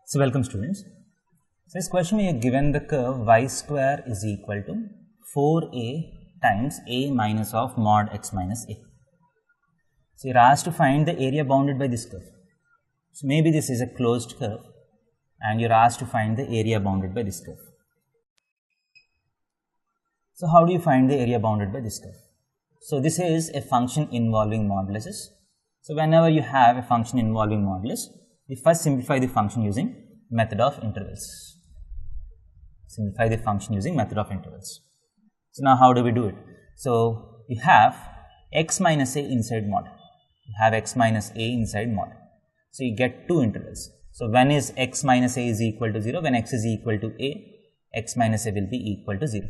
So welcome students. So this question we are given the curve y square is equal to 4a times a minus of mod x minus a. So you are asked to find the area bounded by this curve. So maybe this is a closed curve and you are asked to find the area bounded by this curve. So how do you find the area bounded by this curve? So this is a function involving moduluses. So whenever you have a function involving modulus, we first simplify the function using method of intervals. Simplify the function using method of intervals. So now how do we do it? So you have x minus a inside mod. You have x minus a inside mod. So you get two intervals. So when is x minus a is equal to 0? When x is equal to a, x minus a will be equal to 0.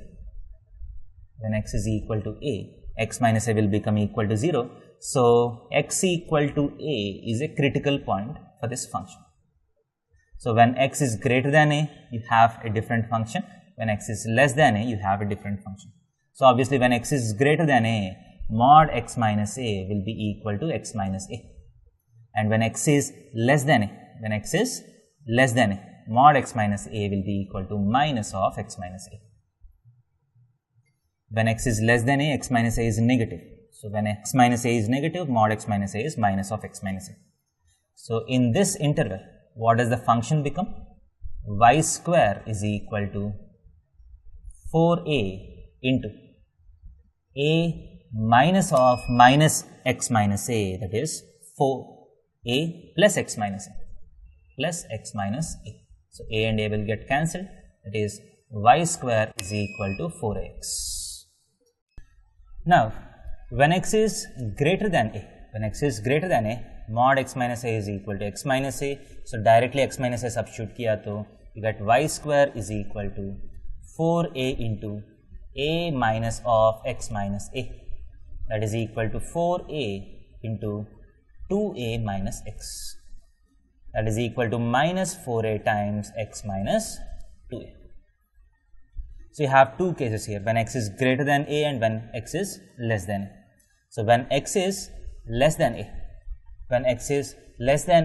When x is equal to a, x minus a will become equal to 0. So x equal to a is a critical point for this function. So when x is greater than a, you have a different function. When x is less than a, you have a different function. So obviously when x is greater than a, mod x minus a will be equal to x minus a. And when x is less than a, mod x minus a will be equal to minus of x minus a. When x is less than a, x minus a is negative. So when x minus a is negative, mod x minus a is minus of x minus a. So in this interval, what does the function become? Y square is equal to 4a into a minus of minus x minus a, that is 4a plus x minus a, plus x minus a. So a and a will get cancelled, that is y square is equal to 4x. Now, when x is greater than a, mod x minus a is equal to x minus a. So directly x minus a substitute kiya to you get y square is equal to 4a into a minus of x minus a, that is equal to 4a into 2a minus x, that is equal to minus 4a times x minus 2a. So you have two cases here, when x is greater than a and when x is less than a. So when x is less than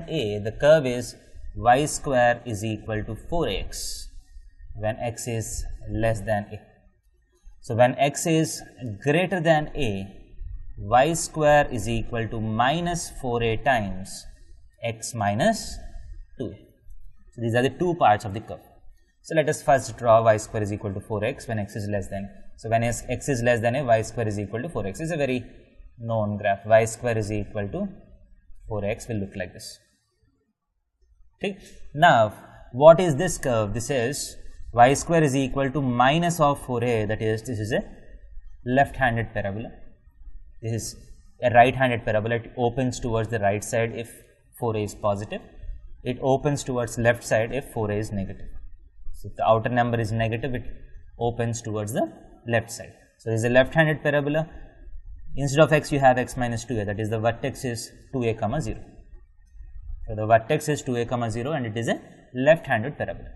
a, the curve is y square is equal to 4x when x is less than a. So when x is greater than a, y square is equal to minus 4a times x minus 2a. So these are the two parts of the curve. So let us first draw y square is equal to 4x when x is less than a. So when x is less than a, y square is equal to 4x. This is a very known graph. Y square is equal to 4x will look like this. Okay. Now, what is this curve? This is y square is equal to minus of 4a, that is, this is a left-handed parabola. This is a right-handed parabola. It opens towards the right side if 4a is positive. It opens towards left side if 4a is negative. So if the outer number is negative, it opens towards the left side. So this is a left-handed parabola. Instead of x, you have x minus 2a, that is the vertex is 2a comma 0. So the vertex is 2a comma 0 and it is a left-handed parabola.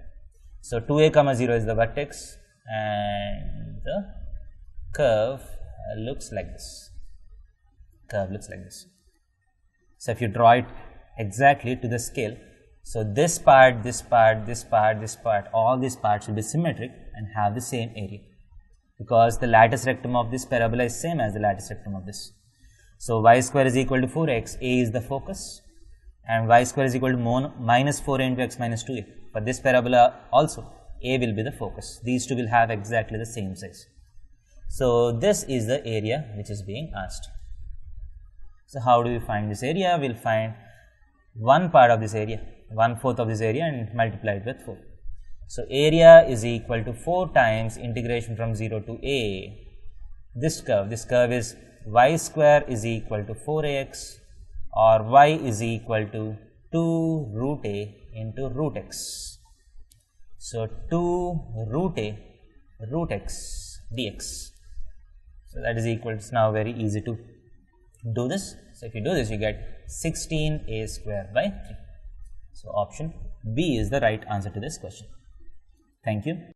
So 2a comma 0 is the vertex and the curve looks like this. So if you draw it exactly to the scale, so this part, all these parts will be symmetric and have the same area, because the lattice rectum of this parabola is same as the lattice rectum of this. So y square is equal to 4x, a is the focus, and y square is equal to minus 4a into x minus 2a. For this parabola also, a will be the focus. These two will have exactly the same size. So this is the area which is being asked. So how do we find this area? We will find one part of this area, 1/4 of this area, and multiply it with 4. So area is equal to 4 times integration from 0 to a. This curve is y square is equal to 4ax, or y is equal to 2 root a into root x. So 2 root a root x dx. So that is equal to, it's now very easy to do this. So if you do this, you get 16a square by 3. So option B is the right answer to this question. Thank you.